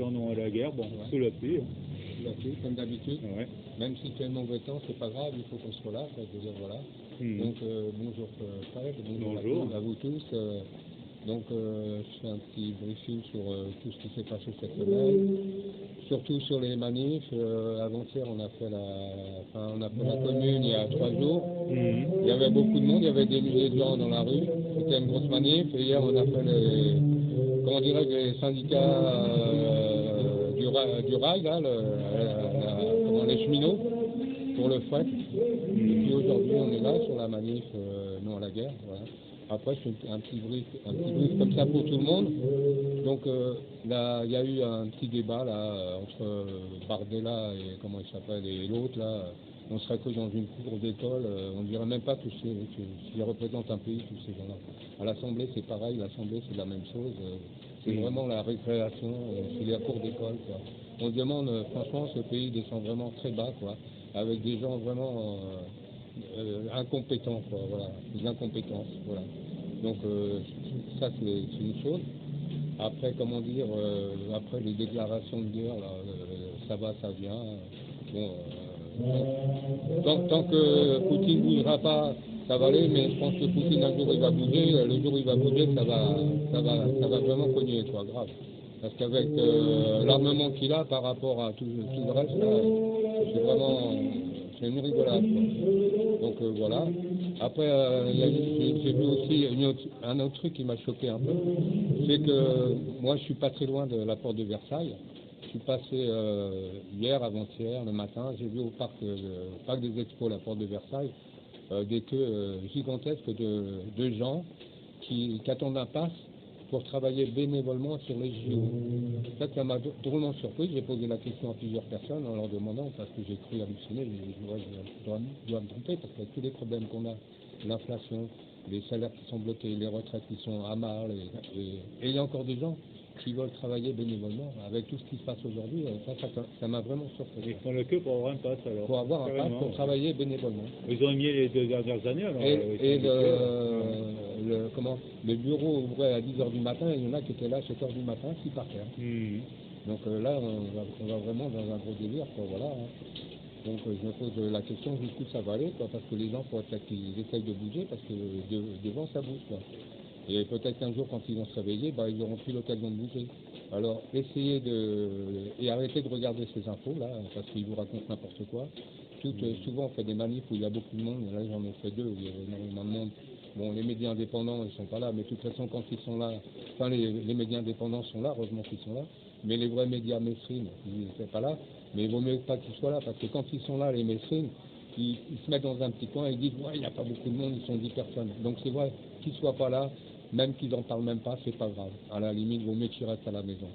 célébration non à la guerre, bon, sous la pluie. La pluie, comme d'habitude. Ouais. Même si tu es mauvais temps, c'est pas grave, il faut qu'on se relâche, je veux dire, voilà. Donc, bonjour Fred, bonjour à vous tous. Donc, je fais un petit briefing sur tout ce qui s'est passé cette semaine, surtout sur les manifs. Avant-hier, on a fait la commune il y a 3 jours. Il y avait beaucoup de monde, il y avait des milliers de gens dans la rue. C'était une grosse manif. Et hier, on a fait les syndicats du rail, là, les cheminots, pour le fret. Et puis aujourd'hui, on est là sur la manif non à la guerre. Voilà. Après, je fais un petit brief comme ça pour tout le monde. Donc là, il y a eu un petit débat là entre Bardella et comment il s'appelle et l'autre là. On serait que dans une cour d'école. On ne dirait même pas que s'ils représentent un pays, tous ces gens-là. À l'Assemblée, c'est pareil. L'Assemblée, c'est la même chose. C'est vraiment la récréation. C'est la cour d'école, quoi. On se demande, franchement, ce pays descend vraiment très bas, quoi, avec des gens vraiment incompétents, quoi, voilà, des incompétences, voilà. Donc ça c'est une chose. Après, comment dire, après les déclarations de guerre, là, ça va, ça vient. Bon, tant que Poutine ne bougera pas, ça va aller, mais je pense que Poutine un jour il va bouger. Le jour où il va bouger, ça va vraiment cogner, quoi, grave. Parce qu'avec l'armement qu'il a par rapport à tout le reste, c'est vraiment c'est une rigolade, quoi. Donc voilà. Après, j'ai vu aussi un autre truc qui m'a choqué un peu, c'est que moi je suis pas très loin de la porte de Versailles. Je suis passé hier, avant-hier, le matin, j'ai vu au parc des Expos, la porte de Versailles, des queues gigantesques de gens qui attendent un pass pour travailler bénévolement sur les JO. Ça m'a drôlement surpris. J'ai posé la question à plusieurs personnes en leur demandant, parce que j'ai cru halluciner, je dois me tromper, parce qu'avec tous les problèmes qu'on a, l'inflation, les salaires qui sont bloqués, les retraites qui sont à mal, et il y a encore des gens qui veulent travailler bénévolement. Avec tout ce qui se passe aujourd'hui, ça m'a vraiment surpris. Ils font le queue pour avoir un pass, alors. Pour avoir un pass, pour travailler bénévolement. Ils ont mis les 2 dernières années, alors. Et le bureau ouvrait à 10h du matin, et il y en a qui étaient là à 7h du matin, qui partaient. Donc là, on va vraiment dans un gros délire, quoi, voilà. Donc je me pose la question jusqu'où ça va aller, quoi, parce que les gens, faut peut-être qu'ils essayent de bouger, parce que devant ça bouge, quoi. Et peut-être qu'un jour, quand ils vont se réveiller, ils n'auront plus l'occasion de bouger. Alors, essayez et arrêtez de regarder ces infos-là, parce qu'ils vous racontent n'importe quoi. Souvent, on fait des manifs où il y a beaucoup de monde. Là, j'en ai fait 2 où il y a énormément de monde. Bon, les médias indépendants, ils sont pas là, mais de toute façon, quand ils sont là, enfin, les médias indépendants sont là, heureusement qu'ils sont là, mais les vrais médias mainstream, ils ne sont pas là, mais il vaut mieux pas qu'ils soient là, parce que quand ils sont là, les mainstream, ils se mettent dans un petit coin et ils disent, ouais, il n'y a pas beaucoup de monde, ils sont 10 personnes. Donc, c'est vrai, qu'ils ne soient pas là, même qu'ils n'en parlent même pas, c'est pas grave. À la limite, il vaut mieux qu'ils restent à la maison.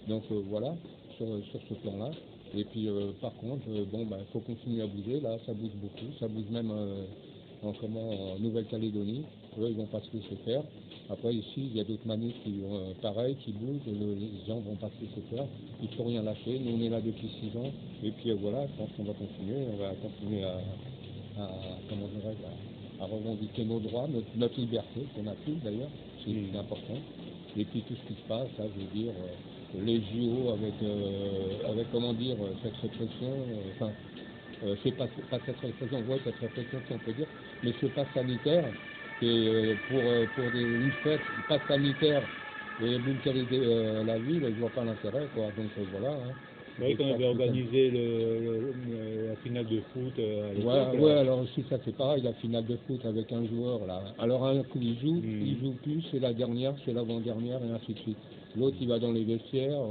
Donc, voilà, sur ce plan-là. Et puis, par contre, il faut continuer à bouger. Là, ça bouge beaucoup. Ça bouge même en Nouvelle-Calédonie. Eux, ils vont pas se laisser faire. Après, ici, il y a d'autres manifs qui, pareil, qui bougent. Les gens vont pas se laisser faire. Il faut rien lâcher. Nous, on est là depuis 6 ans. Et puis, voilà, je pense qu'on va continuer. On va continuer à revendiquer nos droits, notre liberté, qu'on a tous d'ailleurs. C'est important. Et puis, tout ce qui se passe, là, je veux dire, les JO avec comment dire, cette répression, c'est pas cette répression, ouais, cette répression si on peut dire, mais ce pass sanitaire, c'est pour une fête, le pass sanitaire, et vous me calez la ville, je vois pas l'intérêt, quoi, donc voilà. Hein. C'est vrai qu'on avait organisé la finale de foot à l'époque. Ouais, alors aussi ça c'est pareil, la finale de foot avec un joueur là. Alors un coup il joue plus, c'est la dernière, c'est l'avant-dernière et ainsi de suite. L'autre il va dans les vestiaires,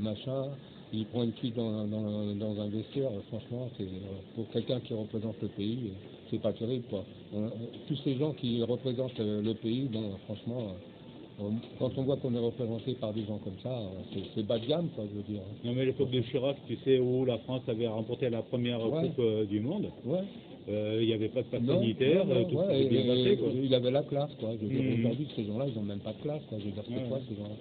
machin, il prend une fille dans un vestiaire, franchement c'est pour quelqu'un qui représente le pays, c'est pas terrible quoi. Tous ces gens qui représentent le pays, bon franchement. Quand on voit qu'on est représenté par des gens comme ça, c'est bas de gamme, quoi, je veux dire. Non, mais l'époque de Chirac, tu sais, où la France avait remporté la première Coupe du Monde. Ouais. Il n'y avait pas de passe sanitaire, tout s'était bien passé, quoi. Il avait la classe, quoi. Je veux dire, aujourd'hui, ces gens-là, ils n'ont même pas de classe, quoi. Je veux dire, c'est quoi, ces gens-là?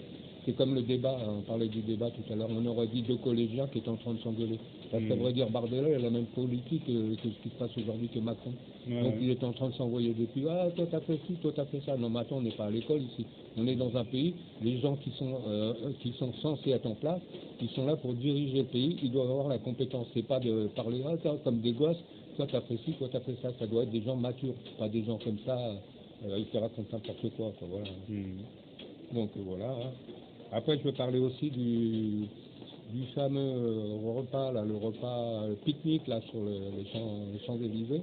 C'est comme le débat, on parlait du débat tout à l'heure, on aurait dit deux collégiens qui étaient en train de s'engueuler. Ça veut dire Bardella, il a la même politique que ce qui se passe aujourd'hui que Macron. Donc il est en train de s'envoyer des pubs, ah toi t'as fait ci, toi t'as fait ça. Non mais attends, on n'est pas à l'école ici. On est dans un pays, les gens qui sont censés être en place, qui sont là pour diriger le pays, ils doivent avoir la compétence. C'est pas de parler comme des gosses, toi t'as fait ci, toi t'as fait ça. Ça doit être des gens matures, pas des gens comme ça, qui racontent n'importe quoi. Voilà. Donc voilà. Hein. Après je veux parler aussi du fameux repas, là, le repas pique-nique là, sur les Champs-Élysées.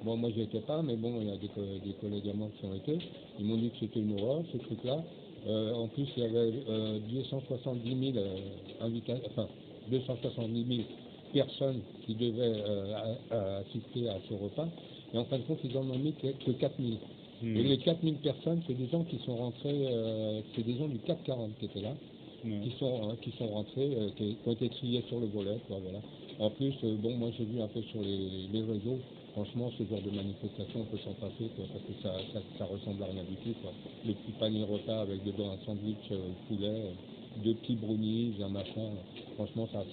Bon, moi j'y étais pas, mais bon, il y a des collègues à moi qui ont été. Ils m'ont dit que c'était une horreur, ce truc-là. En plus, il y avait 270 000 enfin, 270 000 personnes qui devaient assister à ce repas. Et en fin de compte, ils en ont mis que 4 000. Et les 4 000 personnes, c'est des gens qui sont rentrés, c'est des gens du CAC 40 qui étaient là. Qui sont rentrés, qui ont été triés sur le volet, quoi, voilà. En plus, bon, moi j'ai vu un peu sur les réseaux, franchement, ce genre de manifestation, on peut s'en passer, quoi, parce que ça ressemble à rien du tout, quoi. Le petit panier repas avec dedans un sandwich poulet, deux petits brownies, un machin, franchement, ça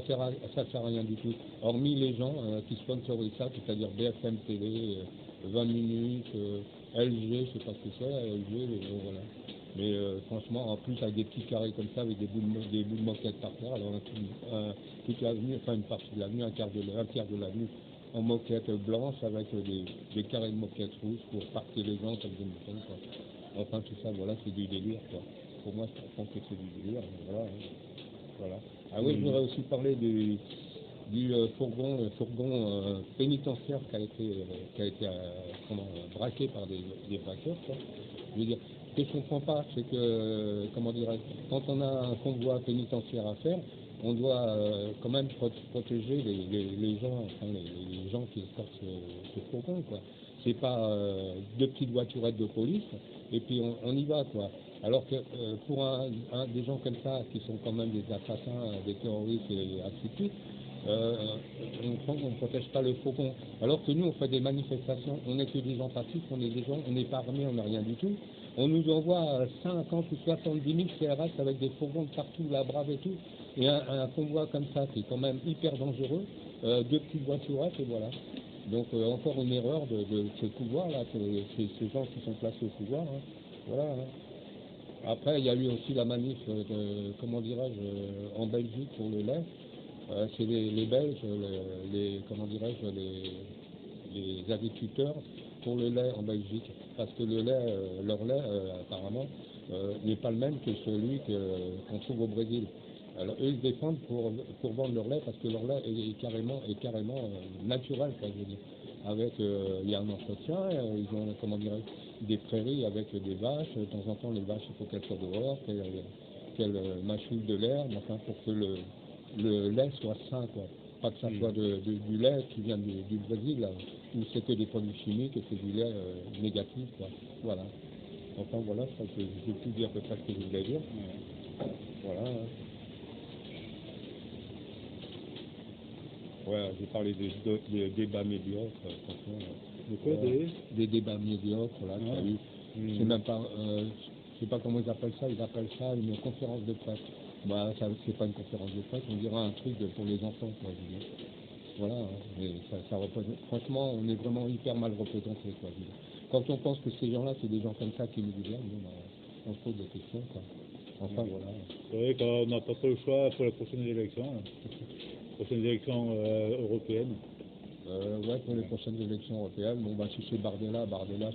sert à rien du tout. Hormis les gens qui sponsorisent ça, c'est-à-dire BFM TV, 20 minutes, LG, je sais pas ce que c'est, LG, voilà. Mais franchement, en plus avec des petits carrés comme ça, avec des bouts de moquette par terre, alors toute l'avenue, enfin une partie de l'avenue, un tiers de l'avenue en moquette blanche avec des carrés de moquette rouge pour parquer les gens comme des moutons, quoi. Enfin tout ça, voilà, c'est du délire, quoi. Pour moi, je pense que c'est du délire, voilà. Hein. Voilà. Ah oui, je voudrais aussi parler du fourgon pénitentiaire qui a été braqué par des braqueurs, quoi. Je veux dire, ce que je ne comprends pas, c'est que, comment dirais-je, quand on a un convoi pénitentiaire à faire, on doit quand même protéger les gens, enfin, les gens qui sortent ce fourgon, quoi. C'est pas deux petites voiturettes de police, et puis on y va, quoi. Alors que pour des gens comme ça, qui sont quand même des assassins, des terroristes et ainsi de suite, on ne protège pas le faucon. Alors que nous, on fait des manifestations, on n'est que des gens passifs, on n'est pas armés, on n'a rien du tout. On nous envoie 50 ou 70 000 CRS avec des fourgons de partout, la brave et tout. Et un convoi comme ça, c'est quand même hyper dangereux. Deux petites voiturettes et voilà. Donc encore une erreur de ce pouvoir-là, ces gens qui sont placés au pouvoir. Hein. Voilà. Hein. Après, il y a eu aussi la manif, comment dirais-je, en Belgique pour le lait. C'est les Belges, comment dirais-je, les agriculteurs pour le lait en Belgique. Parce que le lait, leur lait, apparemment, n'est pas le même que celui qu'on trouve au Brésil. Alors eux, ils se défendent pour vendre leur lait parce que leur lait est carrément naturel, quoi, je veux dire. Avec, il y a un entretien, ils ont, comment dirais-je, des prairies avec des vaches. De temps en temps, les vaches, il faut qu'elles soient dehors, qu'elles mâchouillent de l'herbe, enfin, pour que le lait soit sain, quoi. Pas que ça soit du lait qui vient du Brésil, là, où c'est que des produits chimiques et c'est du lait négatif, quoi. Voilà. Enfin, voilà, je crois que j'ai pu dire à peu près ce que je voulais dire. Voilà. Hein. Ouais, j'ai parlé des débats médiocres, franchement. De quoi, des débats médiocres, là, qu'il y a eu. C'est même pas, je sais pas comment ils appellent ça une conférence de presse. Bah, ça, c'est pas une conférence de presse, on dirait un truc pour les enfants, quoi, je veux dire. Voilà, hein, mais ça représente, franchement, on est vraiment hyper mal représenté, quoi, je veux dire. Quand on pense que ces gens-là, c'est des gens comme ça qui nous gouvernent, bon, bah, on se pose des questions, quoi. Enfin, voilà. C'est vrai qu'on n'a pas trop le choix pour les prochaines élections. Prochaines élections européennes. Ouais, pour les prochaines élections européennes, bon, bah, si c'est Bardella,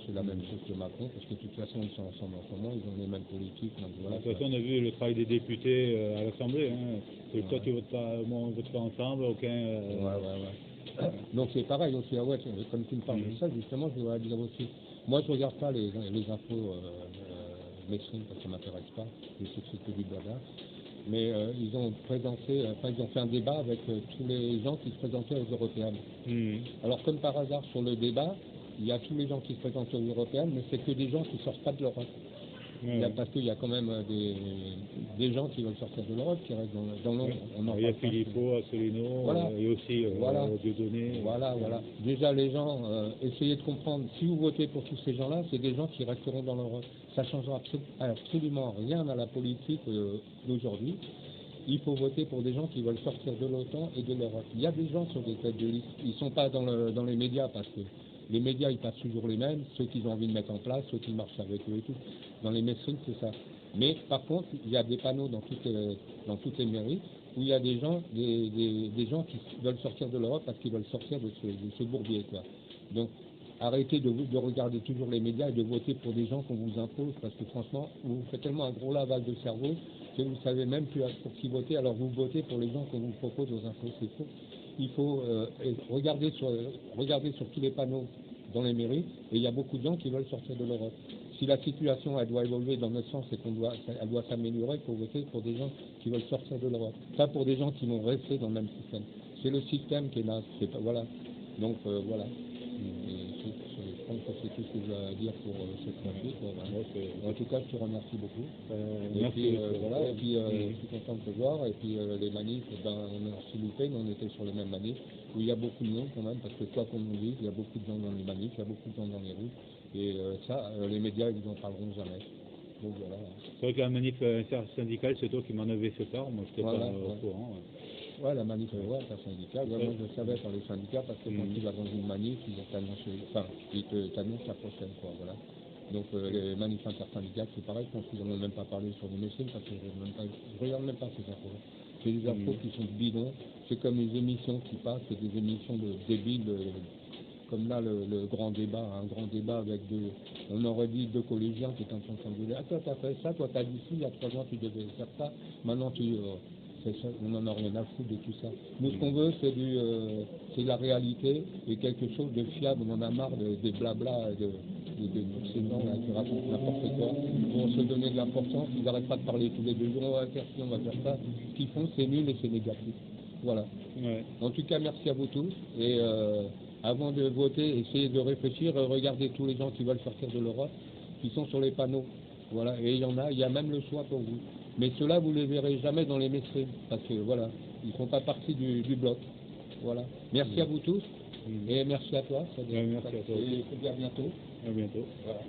c'est la même chose que Macron, parce que de toute façon, ils sont ensemble en ce moment, ils ont les mêmes politiques. Donc, voilà, de toute façon, on a vu le travail des députés à l'Assemblée. Hein. Toi, tu votes pas, moi, on vote pas ensemble, aucun. Ouais. Donc c'est pareil aussi, ouais, comme tu me parles de ça, justement, je voudrais dire aussi. Moi, je regarde pas les infos mainstream parce que ça m'intéresse pas, je sais que c'est que du blabla. Mais ils ont fait un débat avec tous les gens qui se présentaient aux européennes. Alors comme par hasard sur le débat, il y a tous les gens qui se présentent aux européennes, mais c'est que des gens qui sortent pas de l'Europe. Parce qu'il y a quand même des gens qui veulent sortir de l'Europe, qui restent dans l'ombre. Il y a Philippot, Asselineau, et aussi Dieudonné. Voilà. Déjà, les gens, essayez de comprendre, si vous votez pour tous ces gens-là, c'est des gens qui resteront dans l'Europe. Ça ne changera absolument rien à la politique d'aujourd'hui. Il faut voter pour des gens qui veulent sortir de l'OTAN et de l'Europe. Il y a des gens sur des têtes de liste, ils ne sont pas dans les médias parce que les médias, ils passent toujours les mêmes, ceux qu'ils ont envie de mettre en place, ceux qui marchent avec eux et tout. Dans les mainstreams, c'est ça. Mais par contre, il y a des panneaux dans toutes les mairies où il y a des gens qui veulent sortir de l'Europe parce qu'ils veulent sortir de ce bourbier, quoi. Donc, arrêtez de regarder toujours les médias et de voter pour des gens qu'on vous impose parce que franchement, vous faites tellement un gros lavage de cerveau que vous ne savez même plus pour qui voter, alors vous votez pour les gens qu'on vous propose aux infos, c'est faux. Il faut regarder sur tous les panneaux dans les mairies, et il y a beaucoup de gens qui veulent sortir de l'Europe. Si la situation elle doit évoluer dans notre sens et elle doit s'améliorer, il faut voter pour des gens qui veulent sortir de l'Europe, pas pour des gens qui vont rester dans le même système. C'est le système qui est là, voilà. Donc voilà. Je pense que c'est tout ce que je dois dire pour cette fois-ci. En tout cas, je te remercie beaucoup. Merci. Et puis je suis content de te voir. Et puis les manifs, on a reçu loupé, mais on était sur les mêmes manifs, où il y a beaucoup de monde quand même, parce que quoi qu'on nous dise, il y a beaucoup de gens dans les manifs, il y a beaucoup de gens dans les rues. Et les médias, ils n'en parleront jamais. Donc voilà. C'est vrai que la manif intersyndicale, c'est toi qui m'en avais fait part, moi je n'étais pas au courant. Ouais, la manif intersyndicale, moi je le savais par les syndicats parce que quand tu vas dans une manif, ils t'annoncent la prochaine, quoi, voilà. Donc les manifs intersyndicales, c'est pareil, je pense qu'ils n'en ont même pas parlé sur les messages parce que je ne regarde même pas ces infos. C'est des infos qui sont bidons, c'est comme les émissions qui passent, c'est des émissions de débiles, comme là le grand débat, un grand débat avec on aurait dit deux collégiens qui étaient en train de s'engueuler. Ah toi t'as fait ça, toi t'as dit ci, il y a 3 ans tu devais faire ça, maintenant on n'en a rien à foutre de tout ça. Nous, ce qu'on veut, c'est de la réalité et quelque chose de fiable. On en a marre des blabla de ces gens-là qui racontent n'importe quoi, pour se donner de l'importance. Ils n'arrêtent pas de parler tous les 2 jours, on va faire ci, on va faire ça. Ce qu'ils font, c'est nul et c'est négatif. Voilà. Ouais. En tout cas, merci à vous tous. Et avant de voter, essayez de réfléchir, regardez tous les gens qui veulent sortir de l'Europe, qui sont sur les panneaux. Voilà. Et il y a même le choix pour vous. Mais ceux-là, vous ne les verrez jamais dans les mainstreams, parce que voilà, ils ne font pas partie du bloc. Voilà. Merci à vous tous, et merci à toi. Merci à toi. Et à bientôt. À bientôt. Voilà.